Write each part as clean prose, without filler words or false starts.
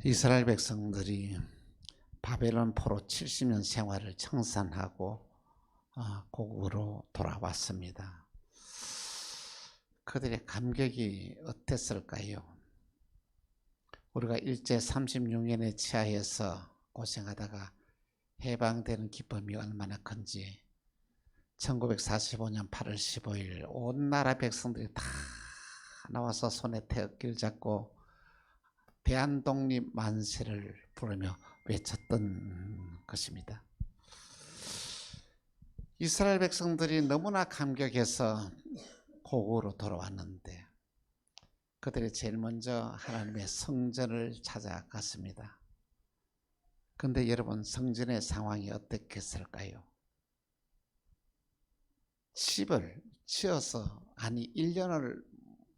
이스라엘 백성들이 바벨론 포로 70년 생활을 청산하고 고국으로 돌아왔습니다. 그들의 감격이 어땠을까요? 우리가 일제 36년에 치하해서 고생하다가 해방되는 기쁨이 얼마나 큰지 1945년 8월 15일 온 나라 백성들이 다 나와서 손에 태극기를 잡고 대한독립 만세를 부르며 외쳤던 것입니다. 이스라엘 백성들이 너무나 감격해서 고국으로 돌아왔는데 그들이 제일 먼저 하나님의 성전을 찾아갔습니다. 그런데 여러분, 성전의 상황이 어떻겠을까요? 집을 지어서 1년을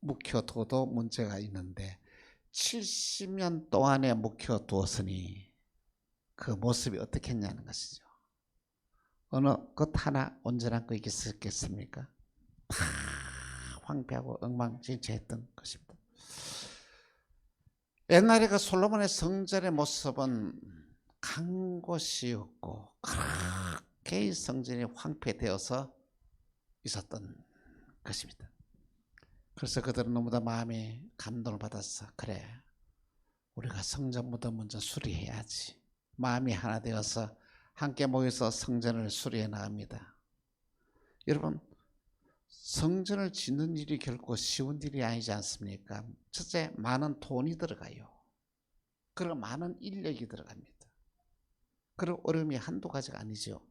묵혀둬도 문제가 있는데 70년 동안에 묵혀두었으니 그 모습이 어떻겠냐는 것이죠. 어느 것 하나 온전한 거 있겠습니까? 다 황폐하고 엉망진창했던 것입니다. 옛날에 그 솔로몬의 성전의 모습은 간 곳이었고 그렇게 성전이 황폐되어서 있었던 것입니다. 그래서 그들은 너무나 마음에 감동을 받았어. 그래, 우리가 성전부터 먼저 수리해야지. 마음이 하나 되어서 함께 모여서 성전을 수리해 나갑니다. 여러분, 성전을 짓는 일이 결코 쉬운 일이 아니지 않습니까? 첫째, 많은 돈이 들어가요. 그리고 많은 인력이 들어갑니다. 그리고 어려움이 한두 가지가 아니죠.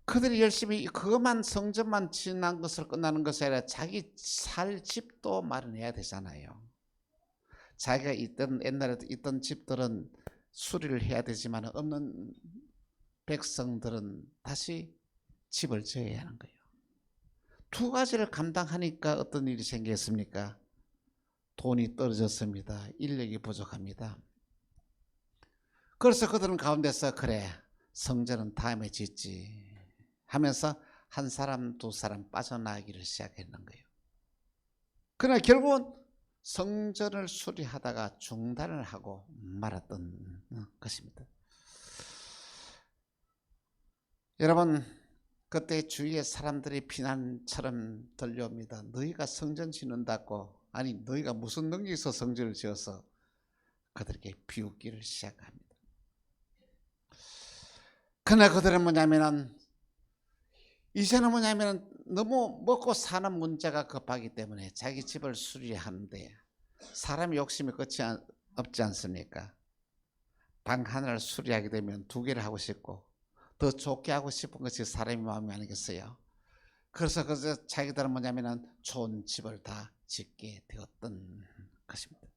그들이 열심히 그것만 성전만 지난 것을 끝나는 것이 아니라 자기 살 집도 마련해야 되잖아요. 자기가 옛날에 있던 집들은 수리를 해야 되지만 없는 백성들은 다시 집을 지어야 하는 거예요. 두 가지를 감당하니까 어떤 일이 생겼습니까? 돈이 떨어졌습니다. 인력이 부족합니다. 그래서 그들은 가운데서 그래, 성전은 다음에 짓지 하면서 한 사람 두 사람 빠져나가기를 시작했는 거예요. 그러나 결국은 성전을 수리하다가 중단을 하고 말았던 것입니다. 여러분, 그때 주위의 사람들이 비난처럼 들려옵니다. 너희가 성전 짓는다고, 아니 너희가 무슨 능력이 있어 성전을 지어서, 그들에게 비웃기를 시작합니다. 그러나 그들은 이제는 너무 먹고 사는 문제가 급하기 때문에 자기 집을 수리하는데 사람의 욕심이 끝이 없지 않습니까? 방 하나를 수리하게 되면 두 개를 하고 싶고 더 좋게 하고 싶은 것이 사람의 마음이 아니겠어요? 그래서 자기들은 좋은 집을 다 짓게 되었던 것입니다.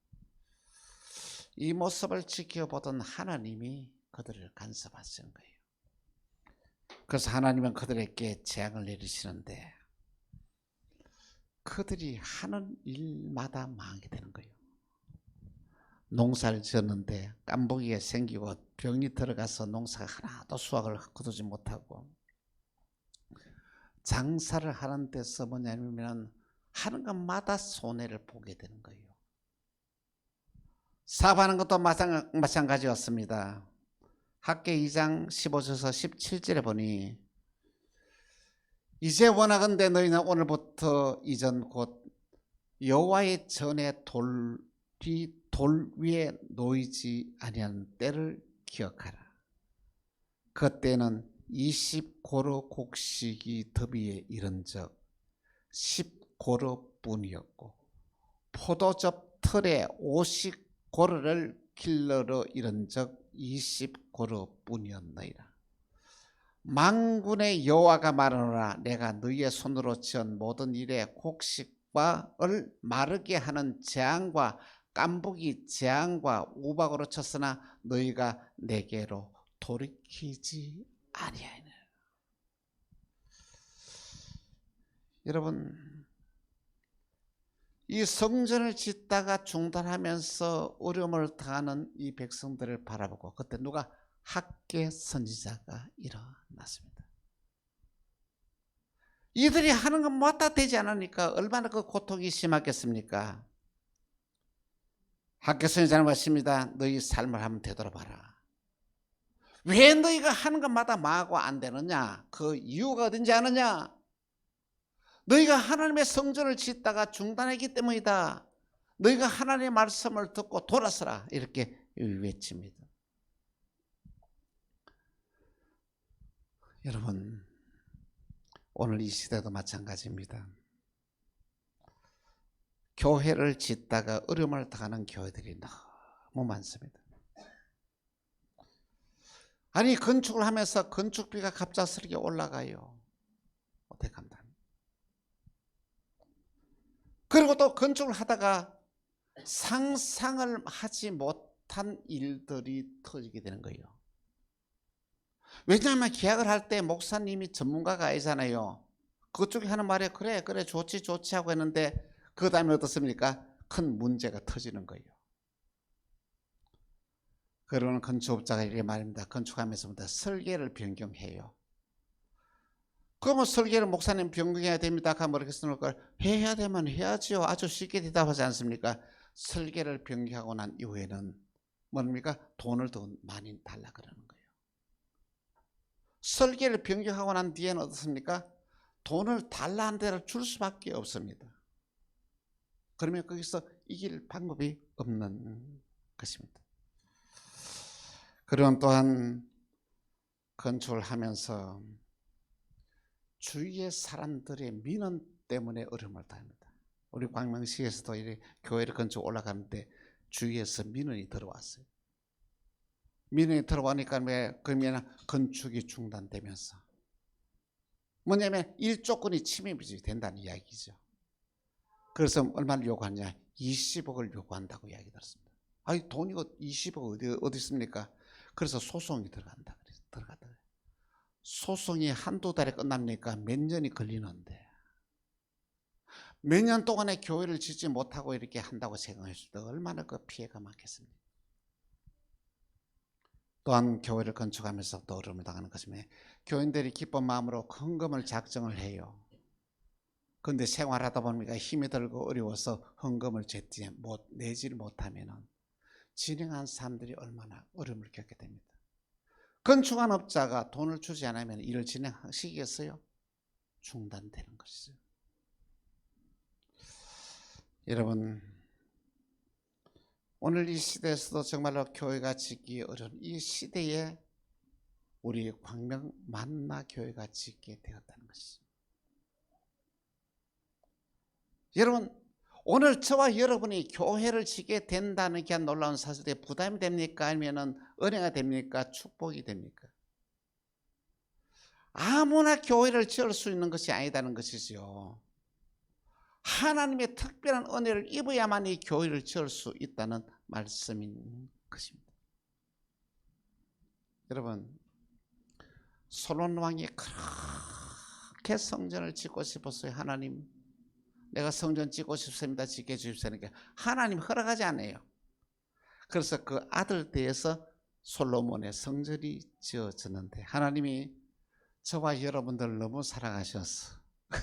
이 모습을 지켜보던 하나님이 그들을 간섭하시는 거예요. 그래서 하나님은 그들에게 재앙을 내리시는데 그들이 하는 일마다 망하게 되는 거예요. 농사를 지었는데 깐부기가 생기고 병이 들어가서 농사가 하나도 수확을 거두지 못하고, 장사를 하는 데서 하는 것마다 손해를 보게 되는 거예요. 사업하는 것도 마찬가지였습니다. 학계 2장 15절에서 17절에 보니 이제 원하건대 너희는 오늘부터 이전 곧 여호와의 전에 돌이 돌 위에 놓이지 아니하는 때를 기억하라. 그때는 20고루 곡식이 더비에 이른적 10고루뿐이었고 포도즙 틀에 50고루를 길러러 이른적 20고루뿐이었느니라. 만군의 여호와가 말하노라. 내가 너희의 손으로 지은 모든 일에 곡식과를 마르게 하는 재앙과 깐부기 재앙과 우박으로 쳤으나 너희가 내게로 돌이키지 아니하니라. 여러분, 이 성전을 짓다가 중단하면서 어려움을 당하는 이 백성들을 바라보고 그때 누가? 학계 선지자가 일어났습니다. 이들이 하는 것마다 되지 않으니까 얼마나 그 고통이 심하겠습니까? 학교 선생님 말씀입니다. 너희 삶을 한번 되돌아봐라. 왜 너희가 하는 것마다 망하고 안 되느냐? 그 이유가 어딘지 아느냐? 너희가 하나님의 성전을 짓다가 중단했기 때문이다. 너희가 하나님의 말씀을 듣고 돌아서라. 이렇게 외칩니다. 여러분, 오늘 이 시대도 마찬가지입니다. 교회를 짓다가 어려움을 당하는 교회들이 너무 많습니다. 아니, 건축을 하면서 건축비가 갑작스럽게 올라가요. 어떻게 합니까? 그리고 또 건축을 하다가 상상을 하지 못한 일들이 터지게 되는 거예요. 왜냐하면 계약을 할 때 목사님이 전문가가 아니잖아요. 그쪽이 하는 말에 그래 좋지 하고 했는데 그 다음에 어떻습니까? 큰 문제가 터지는 거예요. 그러면 건축업자가 이렇게 말입니다. 건축하면서부터 설계를 변경해요. 그러면 설계를 목사님 변경해야 됩니다. 하면 이렇게 쓰는 걸 해야 되면 해야지요. 아주 쉽게 대답하지 않습니까? 설계를 변경하고 난 이후에는 뭡니까? 돈을 더 많이 달라 그러는 거예요. 설계를 변경하고 난 뒤에는 어떻습니까? 돈을 달라 한 대로 줄 수밖에 없습니다. 그러면 거기서 이길 방법이 없는 것입니다. 그럼 또한 건축을 하면서 주위의 사람들의 민원 때문에 어려움을 당합니다. 우리 광명시에서도 교회를 건축 올라가는데 주위에서 민원이 들어왔어요. 민원이 들어오니까 그러면 건축이 중단되면서 뭐냐면 일조건이 침해이 된다는 이야기죠. 그래서 얼마를 요구하냐? 20억을 요구한다고 이야기 들었습니다. 아니, 돈이 20억 어디 있습니까? 그래서 소송이 들어간다. 소송이 한두 달에 끝납니까? 몇 년이 걸리는데 몇 년 동안에 교회를 짓지 못하고 이렇게 한다고 생각했을 때 얼마나 그 피해가 많겠습니까? 또한 교회를 건축하면서 또 어려움을 당하는 것이며 교인들이 기쁜 마음으로 헌금을 작정을 해요. 그런데 생활하다 보니까 힘이 들고 어려워서 헌금을 제때 내지를 못하면 진행한 사람들이 얼마나 어려움을 겪게 됩니다. 건축한 업자가 돈을 주지 않으면 일을 진행하시겠어요? 중단되는 것이죠. 여러분, 오늘 이 시대에서도 정말로 교회가 짓기 어려운 이 시대에 우리 광명 만나 교회가 짓게 되었다는 것이죠. 여러분, 오늘 저와 여러분이 교회를 짓게 된다는 게 놀라운 사실에 부담이 됩니까? 아니면 은혜가 됩니까? 축복이 됩니까? 아무나 교회를 지을 수 있는 것이 아니다는 것이죠. 하나님의 특별한 은혜를 입어야만 이 교회를 지을 수 있다는 말씀인 것입니다. 여러분, 솔로몬 왕이 그렇게 성전을 짓고 싶었어요. 하나님, 내가 성전 짓고 싶습니다. 짓게 해주십시오. 하나님 허락하지 않아요. 그래서 그 아들 때에서 솔로몬의 성전이 지어졌는데 하나님이 저와 여러분들을 너무 사랑하셔서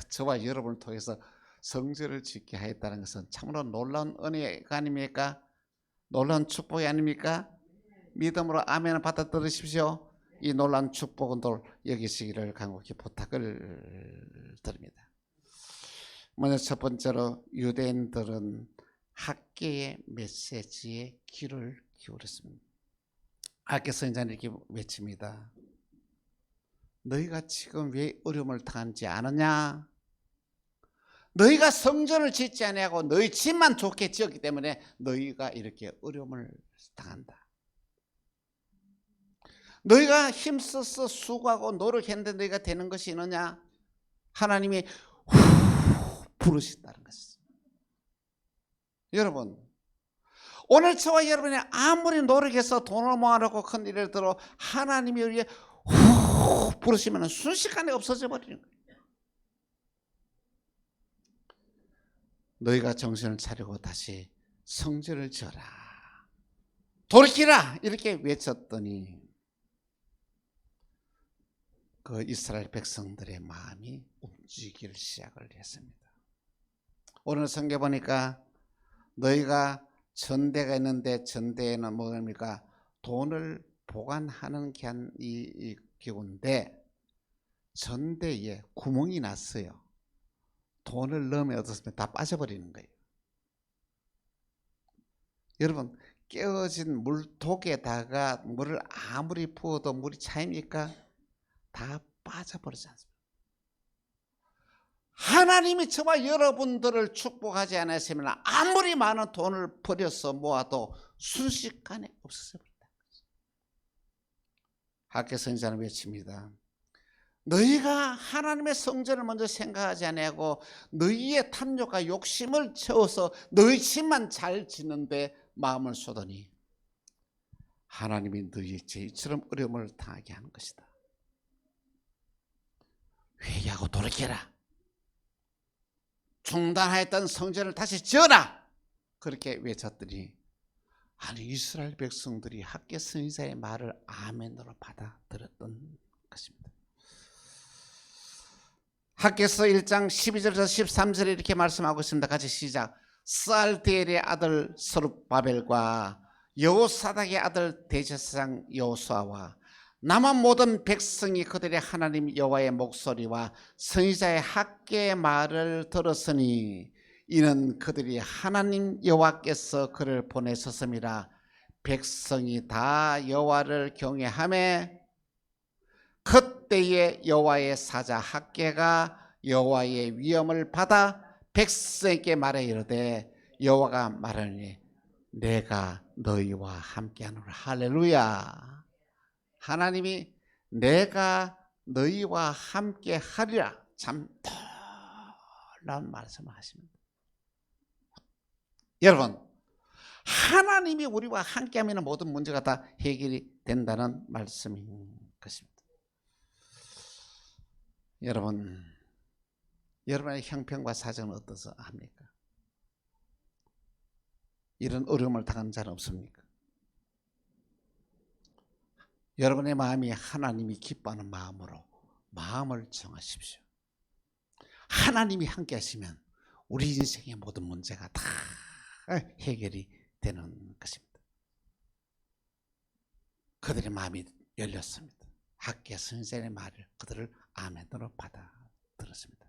저와 여러분을 통해서 성전을 짓게 하였다는 것은 참으로 놀라운 은혜가 아닙니까? 놀라운 축복이 아닙니까? 믿음으로 아멘을 받아들으십시오. 이 놀라운 축복은 여기시기를 간곡히 부탁을 드립니다. 먼저 첫 번째로 유대인들은 학계의 메시지에 귀를 기울였습니다. 학계 선지자는 이렇게 외칩니다. 너희가 지금 왜 어려움을 당하는지 아느냐? 너희가 성전을 짓지 아니하고 너희 집만 좋게 지었기 때문에 너희가 이렇게 어려움을 당한다. 너희가 힘써서 수고하고 노력했는데 너희가 되는 것이 있느냐? 하나님이 부르신다는 것이죠. 여러분, 오늘 저와 여러분이 아무리 노력해서 돈을 모아놓고 큰 일을 들어 하나님이 우리에 부르시면 순식간에 없어져 버리는 거예요. 너희가 정신을 차리고 다시 성전을 지어라, 돌이키라 이렇게 외쳤더니 그 이스라엘 백성들의 마음이 움직이기 시작을 했습니다. 오늘 성경 보니까 너희가 전대가 있는데 전대에는 뭡니까? 돈을 보관하는 이 기구인데 전대에 구멍이 났어요. 돈을 넣으면 어떻습니까? 다 빠져버리는 거예요. 여러분, 깨어진 물독에다가 물을 아무리 부어도 물이 차입니까? 다 빠져버리지 않습니까? 하나님이 저와 여러분들을 축복하지 않았으면 아무리 많은 돈을 버려서 모아도 순식간에 없어져 버린다. 학교 선지자는 외칩니다. 너희가 하나님의 성전을 먼저 생각하지 아니하고 너희의 탐욕과 욕심을 채워서 너희 집만 잘 짓는데 마음을 쏟으니 하나님이 너희 죄처럼 어려움을 당하게 하는 것이다. 회개하고 돌이켜라. 중단하였던 성전을 다시 지어라. 그렇게 외쳤더니 아니 이스라엘 백성들이 학개 선지자의 말을 아멘으로 받아들였던 것입니다. 학개서 1장 12절에서 13절에 이렇게 말씀하고 있습니다. 같이 시작. 스알디엘의 아들 스룹바벨과 여호사닥의 아들 대제사장 여호수아와 남은 모든 백성이 그들의 하나님 여호와의 목소리와 선지자의 학개의 말을 들었으니 이는 그들이 하나님 여호와께서 그를 보내셨음이라. 백성이 다 여호와를 경외하며 그때에 여호와의 사자 학개가 여호와의 위엄을 받아 백성에게 말해 이르되 여호와가 말하니 내가 너희와 함께하노라. 할렐루야. 하나님이 내가 너희와 함께하리라. 참 놀라운 말씀을 하십니다. 여러분, 하나님이 우리와 함께하면 모든 문제가 다 해결이 된다는 말씀인 것입니다. 여러분, 여러분의 형편과 사정은 어떠서 합니까? 이런 어려움을 당한 자는 없습니까? 여러분의 마음이 하나님이 기뻐하는 마음으로 마음을 정하십시오. 하나님이 함께 하시면 우리 인생의 모든 문제가 다 해결이 되는 것입니다. 그들의 마음이 열렸습니다. 학개 선지자의 말을 그들을 아멘으로 받아들였습니다.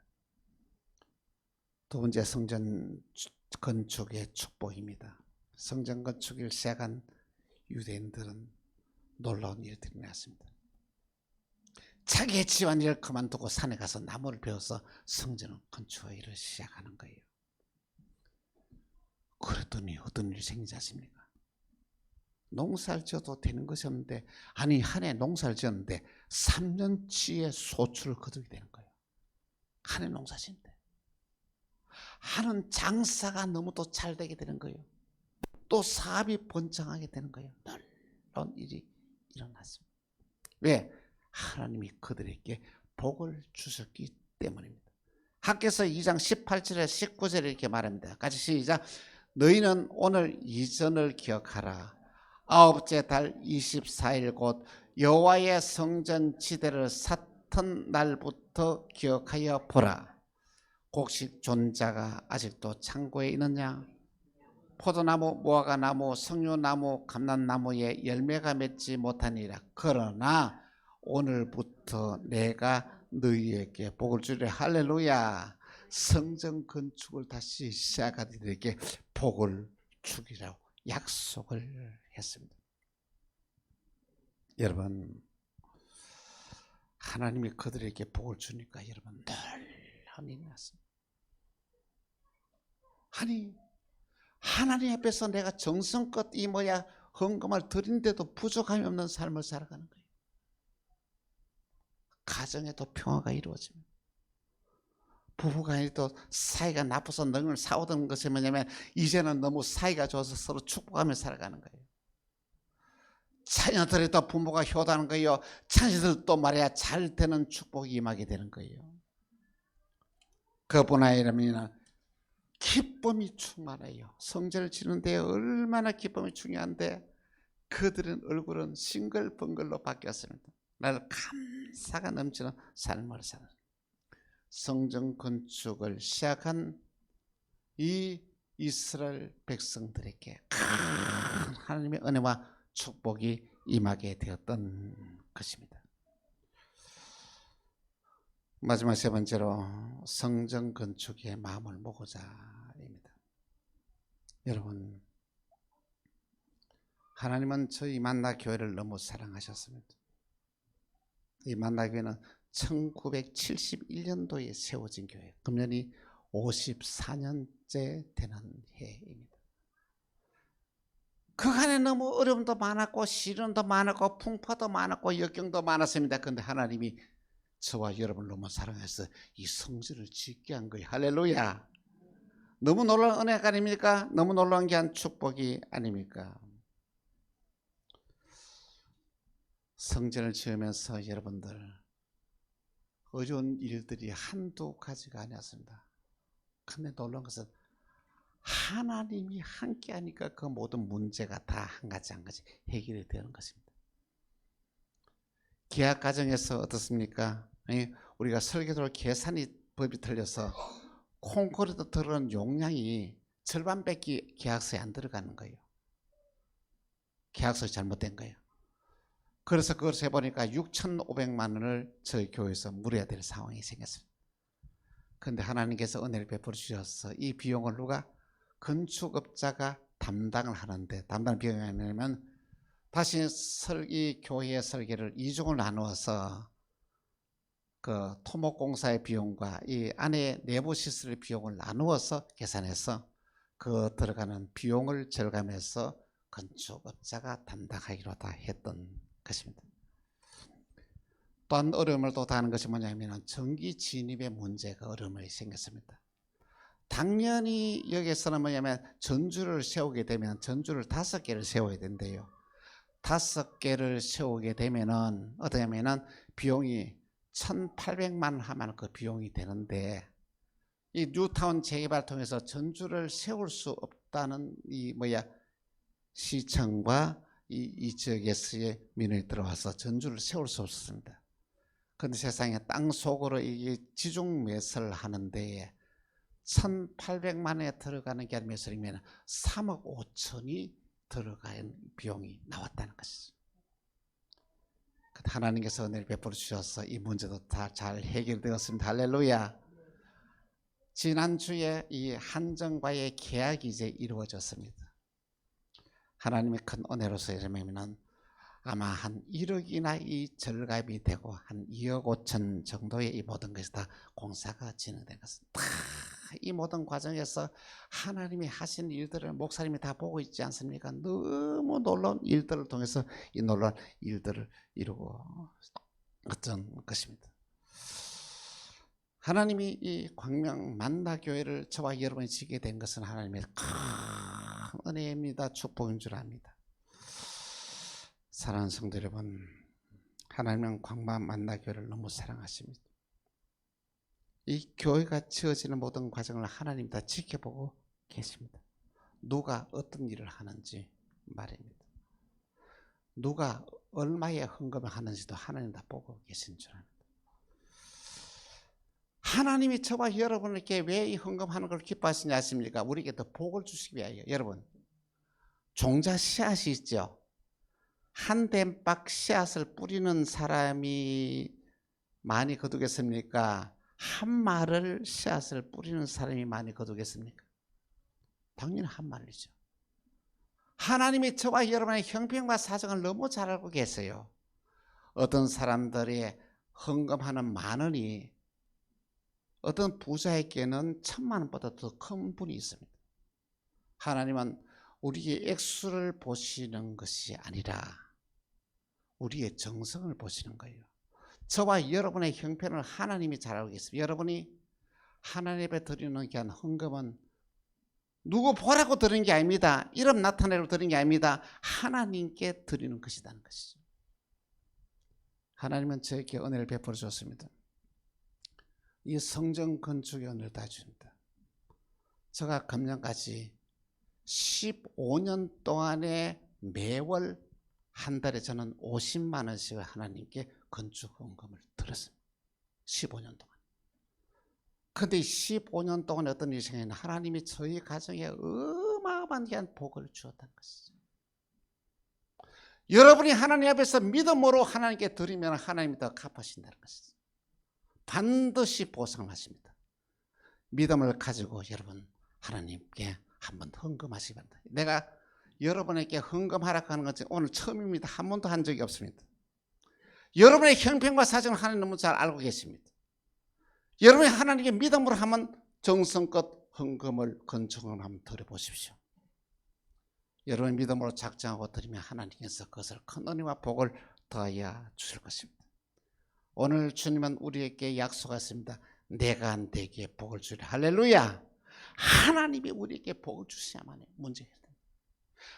두 번째, 성전 건축의 축복입니다. 성전 건축을 시작한 유대인들은 놀라운 일들이 났습니다. 자기의 집안일을 그만두고 산에 가서 나무를 베어서 성전 건축의 일을 시작하는 거예요. 그랬더니 어떤 일이 생기지 않습니까? 농사를 지어도 되는 것이 없는데, 아니 한 해 농사를 지었는데 3년치의 소출을 거두게 되는 거예요. 한 해 농사 짓는데 하는 장사가 너무 또 잘 되게 되는 거예요. 또 사업이 번창하게 되는 거예요. 놀라운 일이 일어났습니다. 왜? 하나님이 그들에게 복을 주셨기 때문입니다. 학개서 2장 18절에 19절에 이렇게 말합니다. 같이 시작. 너희는 오늘 이전을 기억하라. 아홉째 달 24일 곧 여호와의 성전 지대를 샀던 날부터 기억하여 보라. 곡식 존자가 아직도 창고에 있느냐? 포도나무, 무화과나무, 석류나무, 감람나무에 열매가 맺지 못하니라. 그러나 오늘부터 내가 너희에게 복을 주리라. 할렐루야. 성전 건축을 다시 시작하들에게 복을 주리라고 약속을 했습니다. 여러분, 하나님이 그들에게 복을 주니까 여러분 놀라운 일이 났습니다. 아니 하나님 앞에서 내가 정성껏 헌금을 드린데도 부족함이 없는 삶을 살아가는 거예요. 가정에도 평화가 이루어집니다. 부부간에도 사이가 나빠서 능을 싸우던 것이 뭐냐면 이제는 너무 사이가 좋아서 서로 축복하며 살아가는 거예요. 자녀들에도 부모가 효도하는 거예요. 자녀들도 말이야 잘 되는 축복이 임하게 되는 거예요. 그뿐 아니라 기쁨이 충만해요. 성전을 지는데 얼마나 기쁨이 중요한데 그들은 얼굴은 싱글벙글로 바뀌었습니다. 나를 감사가 넘치는 삶을 사는 성전 건축을 시작한 이 이스라엘 백성들에게 큰 하나님의 은혜와 축복이 임하게 되었던 것입니다. 마지막 세 번째로 성전 건축에 마음을 먹고자입니다. 여러분, 하나님은 저희 만나교회를 너무 사랑하셨습니다. 이 만나교회는 1971년도에 세워진 교회, 금년이 54년째 되는 해입니다. 그간에 너무 어려움도 많았고 시련도 많았고 풍파도 많았고 역경도 많았습니다. 그런데 하나님이 저와 여러분을 너무 사랑해서 이 성전을 짓게 한 거예요. 할렐루야. 너무 놀라운 은혜가 아닙니까? 너무 놀라운 귀한 축복이 아닙니까? 성전을 지으면서 여러분들 어려운 일들이 한두 가지가 아니었습니다. 근데 놀라운 것은 하나님이 함께 하니까 그 모든 문제가 다 한 가지 한 가지 해결이 되는 것입니다. 계약 과정에서 어떻습니까? 우리가 설계도로 계산이 법이 틀려서 콘크리트 들어간 용량이 절반밖에 계약서에 안 들어가는 거예요. 계약서가 잘못된 거예요. 그래서 그걸 해보니까 6,500만 원을 저희 교회에서 물어야 될 상황이 생겼습니다. 그런데 하나님께서 은혜를 베풀어 주셔서 이 비용을 누가 건축업자가 담당을 하는데, 담당 비용이 아니면 다시 이 교회의 설계를 이중을 나누어서 그 토목공사의 비용과 이 안에 내부 시설의 비용을 나누어서 계산해서 그 들어가는 비용을 절감해서 건축업자가 담당하기로 다 했던 것입니다. 또한 어려움을 또 다하는 것이 뭐냐면 전기 진입의 문제가 어려움이 생겼습니다. 당연히 여기서는 뭐냐면 전주를 세우게 되면 전주를 5개를 세워야 된대요. 5개를 세우게 되면은 어떠냐면은 비용이 1,800만 원 하면 그 비용이 되는데, 이 뉴타운 재개발 통해서 전주를 세울 수 없다는 이 시청과 이 지역에서의 민원이 들어와서 전주를 세울 수 없었습니다. 그런데 세상에 땅 속으로 이게 지중 매설을 하는데 1,800만 원에 들어가는 게 아니라 매설이면 3억 5천이 들어가는 비용이 나왔다는 것이죠. 하나님께서 은혜를 베풀어 주셔서 이 문제도 다 잘 해결되었습니다. 할렐루야. 지난주에 이 한정과의 계약이 이제 이루어졌습니다. 하나님의 큰 은혜로서 이러면 아마 한 1억이나 이 절감이 되고 한 2억 5천 정도의 이 모든 것이 다 공사가 진행된 것입니다. 이 모든 과정에서 하나님이 하신 일들을 목사님이 다 보고 있지 않습니까? 너무 놀라운 일들을 통해서 이 놀라운 일들을 이루고 어떤 것입니다. 하나님이 이 광명 만나교회를 저와 여러분이 지게 된 것은 하나님의 큰 은혜입니다. 축복인 줄 압니다. 사랑하는 성도 여러분, 하나님은 광명 만나교회를 너무 사랑하십니다. 이 교회가 지어지는 모든 과정을 하나님 다 지켜보고 계십니다. 누가 어떤 일을 하는지 말입니다. 누가 얼마의 헌금을 하는지도 하나님 다 보고 계신 줄 압니다. 하나님이 저와 여러분에게 왜 이 헌금하는 걸 기뻐하시냐 아십니까? 우리에게 더 복을 주시기 위하여. 여러분, 종자 씨앗이 있죠. 한 댐박 씨앗을 뿌리는 사람이 많이 거두겠습니까? 한 말을 씨앗을 뿌리는 사람이 많이 거두겠습니까? 당연히 한 말이죠. 하나님이 저와 여러분의 형편과 사정을 너무 잘 알고 계세요. 어떤 사람들이 헌금하는 10,000원이 어떤 부자에게는 1,000만 원보다 더 큰 분이 있습니다. 하나님은 우리의 액수를 보시는 것이 아니라 우리의 정성을 보시는 거예요. 저와 여러분의 형편을 하나님이 잘 알고 계십니다. 여러분이 하나님 앞에 드리는 귀한 헌금은 누구 보라고 드리는 게 아닙니다. 이름 나타내려고 드리는 게 아닙니다. 하나님께 드리는 것이라는 것이죠. 하나님은 저에게 은혜를 베풀어 줬습니다. 이 성전 건축의 은혜를 다 줍니다. 제가 금년까지 15년 동안에 매월 한 달에 저는 50만 원씩을 하나님께 건축 헌금을 드렸습니다. 15년 동안. 근데 15년 동안 어떤 일이 생겼냐, 하나님이 저희 가정에 어마어마한 복을 주었다는 것이죠. 여러분이 하나님 앞에서 믿음으로 하나님께 드리면 하나님이 더 갚으신다는 것이죠. 반드시 보상하십니다. 믿음을 가지고 여러분 하나님께 한번 헌금하시기 바랍니다. 내가 여러분에게 헌금하라고 하는 것은 오늘 처음입니다. 한 번도 한 적이 없습니다. 여러분의 형편과 사정을 하나님 너무 잘 알고 계십니다. 여러분이 하나님께 믿음으로 하면 정성껏 헌금을 건축을 한번 드려보십시오. 여러분의 믿음으로 작정하고 드리면 하나님께서 그것을 큰 은혜와 복을 더하여 주실 것입니다. 오늘 주님은 우리에게 약속하십니다. 내가 내게 복을 주리라. 할렐루야. 하나님이 우리에게 복을 주셔야만 문제가 됩니다.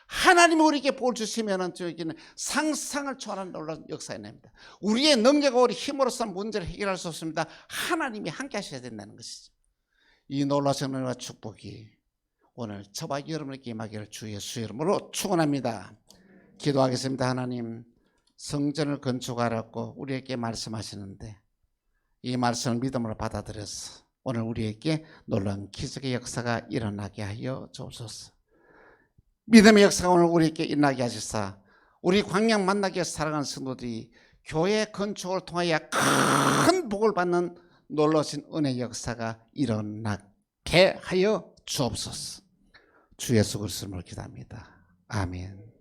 하나님이 우리에게 복을 주시면 저에게는 상상을 초월한 놀라운 역사가 납니다. 우리의 능력과 우리 힘으로서는 문제를 해결할 수 없습니다. 하나님이 함께 하셔야 된다는 것이죠. 이 놀라운 은혜와 축복이 오늘 저와 여러분에게 임하기를 주 예수 이름으로 축원합니다. 기도하겠습니다. 하나님, 성전을 건축하라고 우리에게 말씀하시는데 이 말씀을 믿음으로 받아들여서 오늘 우리에게 놀라운 기적의 역사가 일어나게 하여 주옵소서. 믿음의 역사가 오늘 우리에게 일어나게 하시사 우리 광양 만나게 사랑하는 성도들이 교회 건축을 통하여 큰 복을 받는 놀라우신 은혜 역사가 일어나게 하여 주옵소서. 주 예수 그리스도로 기도합니다. 아멘.